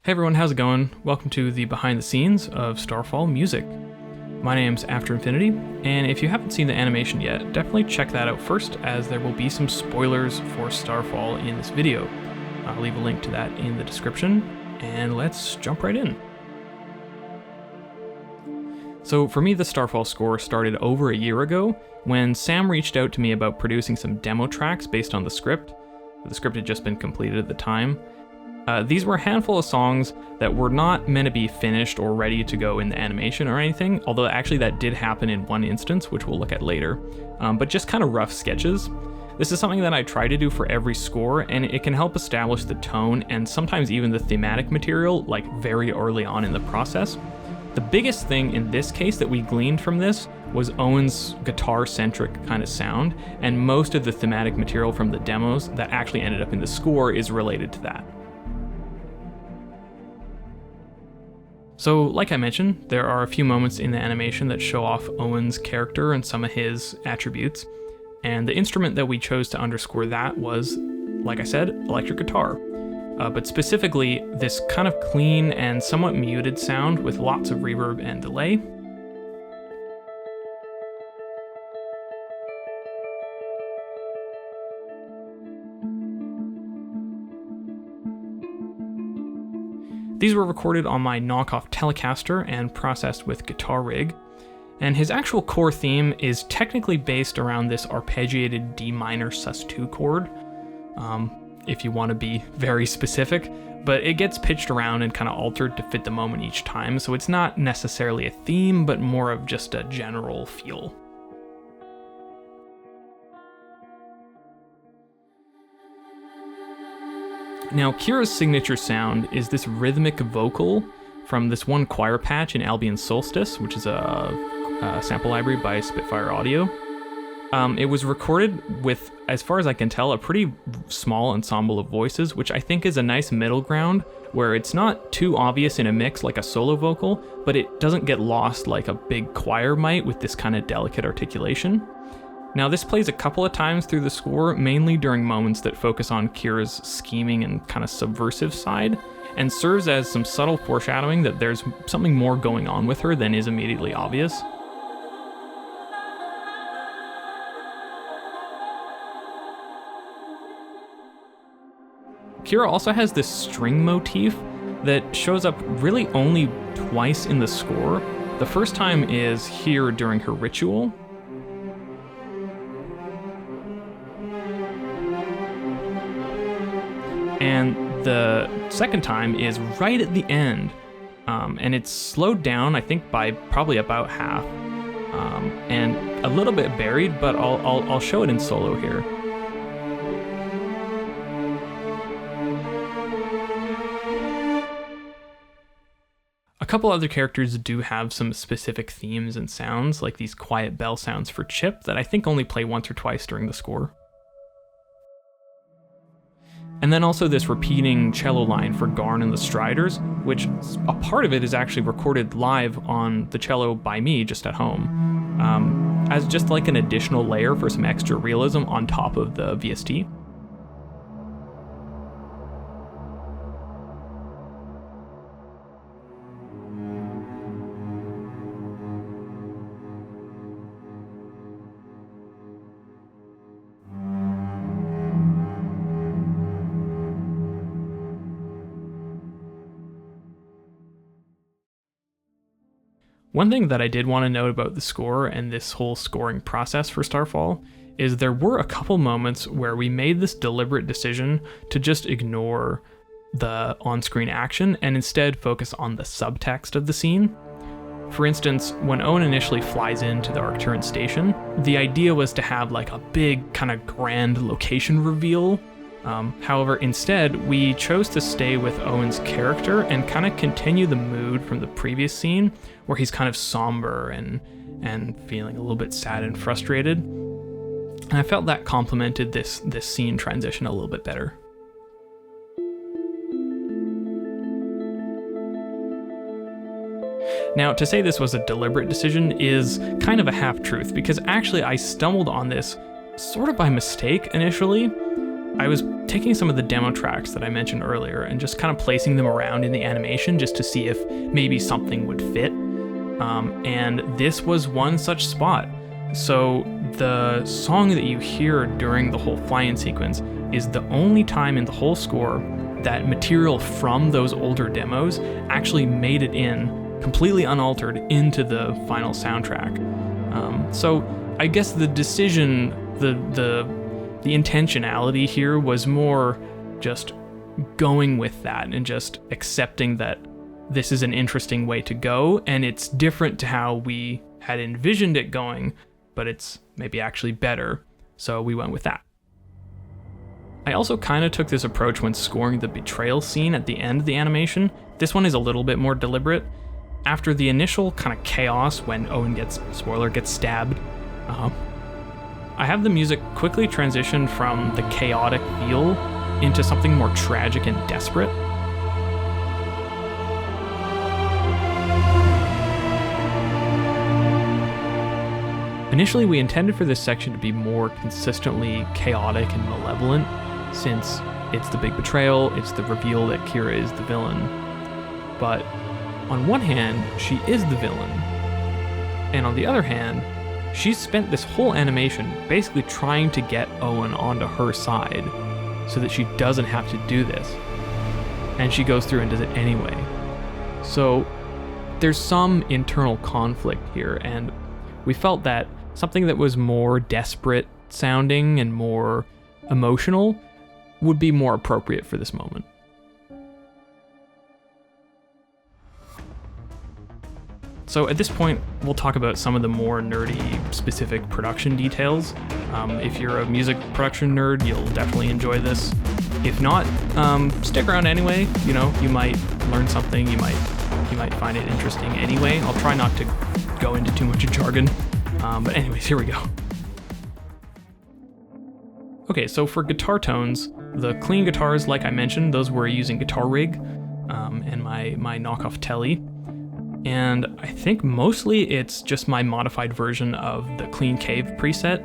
Hey everyone, how's it going? Welcome to the behind the scenes of Starfall music. My name's After Infinity, and if you haven't seen the animation yet, definitely check that out first, as there will be some spoilers for Starfall in this video. I'll leave a link to that in the description, and let's jump right in. So for me, the Starfall score started over a year ago, when Sam reached out to me about producing some demo tracks based on the script. The script had just been completed at the time. These were a handful of songs that were not meant to be finished or ready to go in the animation or anything, although actually that did happen in one instance, which we'll look at later, but just kind of rough sketches. This is something that I try to do for every score, and it can help establish the tone and sometimes even the thematic material, like very early on in the process. The biggest thing in this case that we gleaned from this was Owen's guitar-centric kind of sound, and most of the thematic material from the demos that actually ended up in the score is related to that. So, like I mentioned, there are a few moments in the animation that show off Owen's character and some of his attributes, and the instrument that we chose to underscore that was, like I said, electric guitar. But specifically, this kind of clean and somewhat muted sound with lots of reverb and delay. These were recorded on my knockoff Telecaster and processed with Guitar Rig, and his actual core theme is technically based around this arpeggiated D minor sus2 chord, if you want to be very specific, but it gets pitched around and kind of altered to fit the moment each time, so it's not necessarily a theme, but more of just a general feel. Now, Kira's signature sound is this rhythmic vocal from this one choir patch in Albion Solstice, which is a sample library by Spitfire Audio. It was recorded with, as far as I can tell, a pretty small ensemble of voices, which I think is a nice middle ground, where it's not too obvious in a mix like a solo vocal, but it doesn't get lost like a big choir might with this kind of delicate articulation. Now, this plays a couple of times through the score, mainly during moments that focus on Kira's scheming and kind of subversive side, and serves as some subtle foreshadowing that there's something more going on with her than is immediately obvious. Kira also has this string motif that shows up really only twice in the score. The first time is here during her ritual, and the second time is right at the end, and it's slowed down, I think, by probably about half, and a little bit buried, but I'll show it in solo here. A couple other characters do have some specific themes and sounds, like these quiet bell sounds for Chip that I think only play once or twice during the score. And then also this repeating cello line for Garn and the Striders, which a part of it is actually recorded live on the cello by me just at home, as just like an additional layer for some extra realism on top of the VST. One thing that I did want to note about the score and this whole scoring process for Starfall is there were a couple moments where we made this deliberate decision to just ignore the on-screen action and instead focus on the subtext of the scene. For instance, when Owen initially flies into the Arcturus station, the idea was to have like a big kind of grand location reveal. However, instead, we chose to stay with Owen's character and kind of continue the mood from the previous scene, where he's kind of somber and feeling a little bit sad and frustrated. And I felt that complemented this scene transition a little bit better. Now, to say this was a deliberate decision is kind of a half-truth, because actually I stumbled on this sort of by mistake initially. I was taking some of the demo tracks that I mentioned earlier and just kind of placing them around in the animation just to see if maybe something would fit. And this was one such spot. So the song that you hear during the whole fly-in sequence is the only time in the whole score that material from those older demos actually made it in, completely unaltered, into the final soundtrack. So I guess the decision, the intentionality here was more just going with that and just accepting that this is an interesting way to go, and it's different to how we had envisioned it going, but it's maybe actually better, so we went with that. I also kind of took this approach when scoring the betrayal scene at the end of the animation. This one is a little bit more deliberate. After the initial kind of chaos when Owen gets stabbed, I have the music quickly transition from the chaotic feel into something more tragic and desperate. Initially, we intended for this section to be more consistently chaotic and malevolent, since it's the big betrayal, it's the reveal that Kira is the villain. But on one hand, she is the villain, and on the other hand, she's spent this whole animation basically trying to get Owen onto her side so that she doesn't have to do this. And she goes through and does it anyway. So there's some internal conflict here, and we felt that something that was more desperate sounding and more emotional would be more appropriate for this moment. So at this point, we'll talk about some of the more nerdy, specific production details. If you're a music production nerd, you'll definitely enjoy this. If not, stick around anyway. You know, you might learn something. You might find it interesting anyway. I'll try not to go into too much jargon. But anyways, here we go. Okay, so for guitar tones, the clean guitars, like I mentioned, those were using Guitar Rig and my knockoff Telly. And I think mostly it's just my modified version of the Clean Cave preset.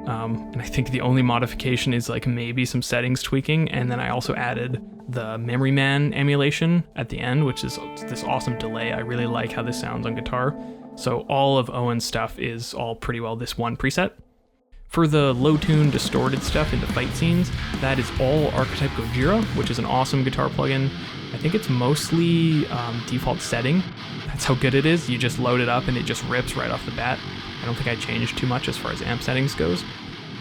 And I think the only modification is like maybe some settings tweaking. And then I also added the Memory Man emulation at the end, which is this awesome delay. I really like how this sounds on guitar. So all of Owen's stuff is all pretty well this one preset. For the low-tune distorted stuff in the fight scenes, that is all Archetype Gojira, which is an awesome guitar plugin. I think it's mostly default setting. That's how good it is. You just load it up and it just rips right off the bat. I don't think I changed too much as far as amp settings goes.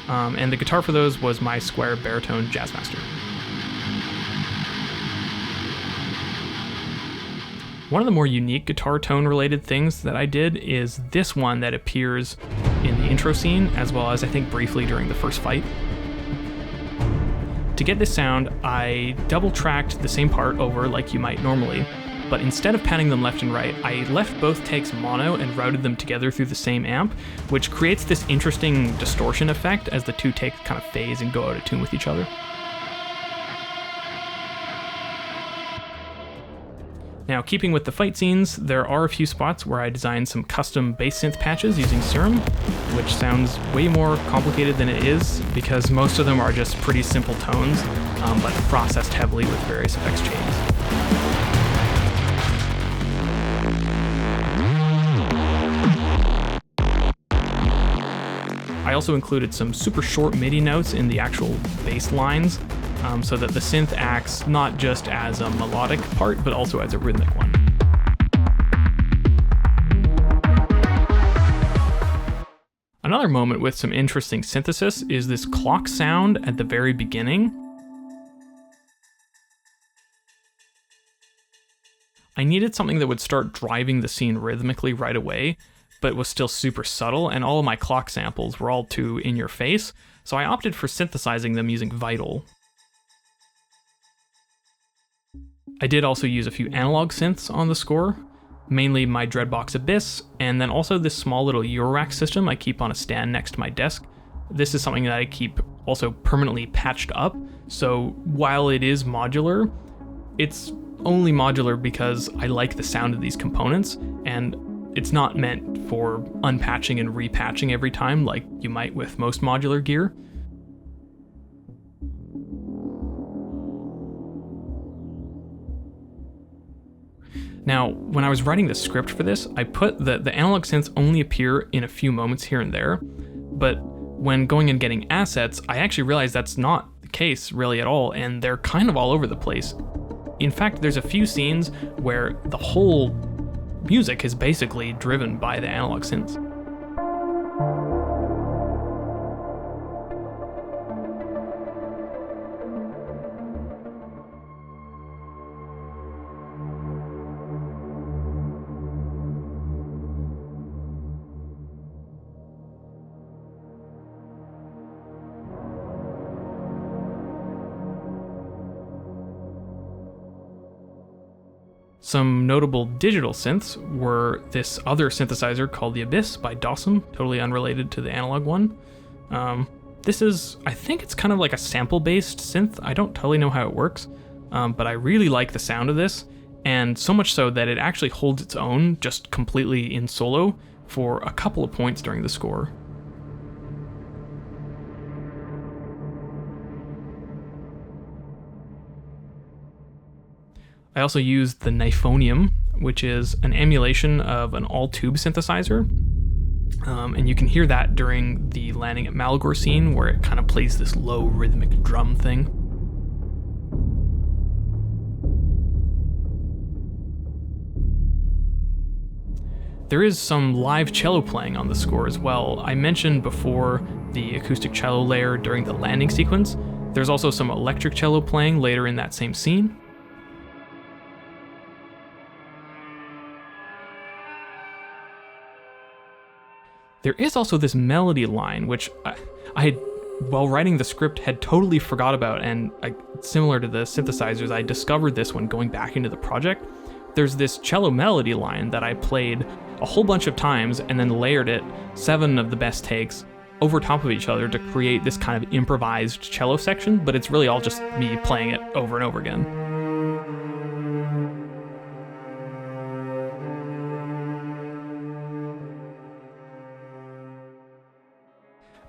And the guitar for those was my Square Baritone Jazzmaster. One of the more unique guitar tone related things that I did is this one that appears in the intro scene, as well as I think briefly during the first fight. To get this sound, I double tracked the same part over like you might normally, but instead of panning them left and right, I left both takes mono and routed them together through the same amp, which creates this interesting distortion effect as the two takes kind of phase and go out of tune with each other. Now, keeping with the fight scenes, there are a few spots where I designed some custom bass synth patches using Serum, which sounds way more complicated than it is because most of them are just pretty simple tones, but processed heavily with various effects chains. I also included some super short MIDI notes in the actual bass lines, so that the synth acts not just as a melodic part, but also as a rhythmic one. Another moment with some interesting synthesis is this clock sound at the very beginning. I needed something that would start driving the scene rhythmically right away, but was still super subtle, and all of my clock samples were all too in your face, so I opted for synthesizing them using Vital. I did also use a few analog synths on the score, mainly my Dreadbox Abyss, and then also this small little Eurorack system I keep on a stand next to my desk. This is something that I keep also permanently patched up, so while it is modular, it's only modular because I like the sound of these components, and it's not meant for unpatching and repatching every time like you might with most modular gear. Now, when I was writing the script for this, I put that the analog synths only appear in a few moments here and there, but when going and getting assets, I actually realized that's not the case really at all, and they're kind of all over the place. In fact, there's a few scenes where the whole music is basically driven by the analog synths. Some notable digital synths were this other synthesizer called the Abyss by Dawson, totally unrelated to the analog one. This is, I think it's kind of like a sample-based synth. I don't totally know how it works, but I really like the sound of this, and so much so that it actually holds its own just completely in solo for a couple of points during the score. I also used the Nifonium, which is an emulation of an all-tube synthesizer. And you can hear that during the landing at Malagor scene, where it kind of plays this low rhythmic drum thing. There is some live cello playing on the score as well. I mentioned before the acoustic cello layer during the landing sequence. There's also some electric cello playing later in that same scene. There is also this melody line, which I had, while writing the script, had totally forgot about, and similar to the synthesizers, I discovered this when going back into the project. There's this cello melody line that I played a whole bunch of times and then layered it, 7 of the best takes, over top of each other to create this kind of improvised cello section, but it's really all just me playing it over and over again.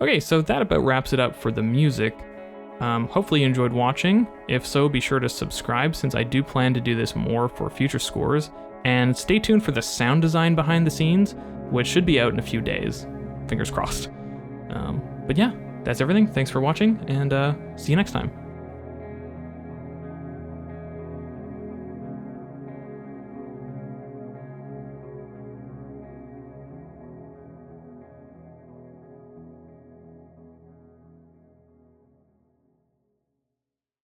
Okay, so that about wraps it up for the music. Hopefully you enjoyed watching. If so, be sure to subscribe, since I do plan to do this more for future scores. And stay tuned for the sound design behind the scenes, which should be out in a few days. Fingers crossed. But yeah, that's everything. Thanks for watching, and see you next time.